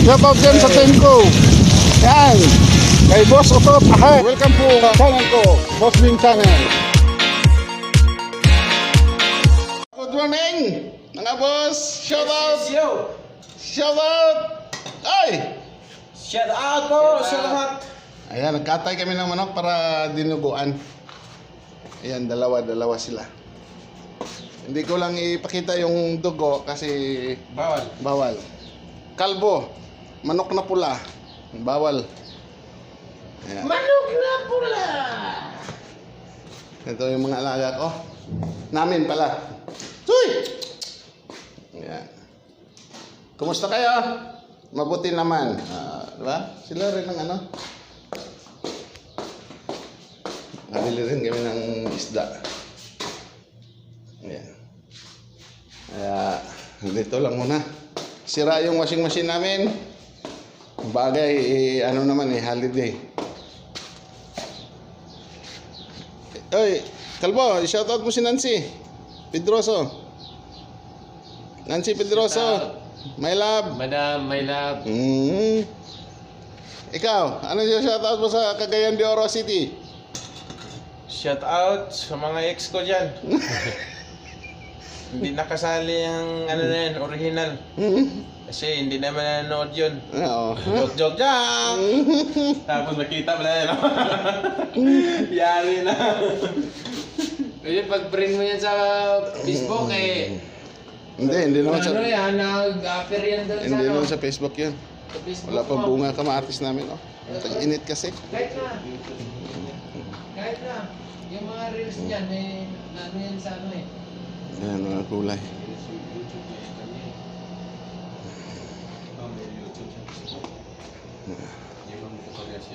Shoutout dyan sa team ko. Yan. Kay Boss Otot. Welcome po sa channel ko. Boss Ming Channel. Good morning mga boss. Shoutout. Shoutout. Ay. Shout out po sa lahat. Ayan, nagkatay kami ng manok para dinuguan. Ayan, dalawa sila. Hindi ko lang ipakita yung dugo kasi bawal. Kalbo, manok na pula. Bawal. Ayan. Manok na pula. Ito yung mga alaga ko. Namin pala. Tuy! Ayan. Kumusta kayo? Mabuti naman. Diba? Sila rin ng ano? Nabili rin kami ng isda. Ayan. Kaya, dito lang muna. Sira yung washing machine namin. Bagay, ano naman holiday. Oy, Kalbo, shoutout mo si Nancy Pedroso. Nancy Pedroso. My love. Madam, my love. Ikaw, ano yung shoutout mo sa Cagayan de Oro City? Shout out sa mga ex ko dyan. Hindi nakasali ang ano na yan, original. Kasi hindi naman nanonood yun. Oo. Joke dyan! Tapos nakita mo na yan. Yari na. Kasi pag print mo yan sa Facebook Hindi naman sa... ano yan, nag-offer yan doon sa Hindi ano. naman sa Facebook yun. Sa Facebook Wala pa mo. bunga ka ma-artist namin, oh. Tag-init kasi. Kahit na. Kahit na. Yung mga reels niyan, ano yan sa ano eh. Ayan, mga kulay.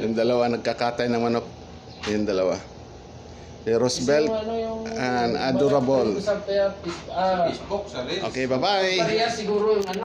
Yung dalawa nagkakatay ng manok. Yung dalawa. Si Roosevelt Yung ano yung... and Adorable. Sa Facebook, Okay, bye-bye. Parehas siguro yung ano.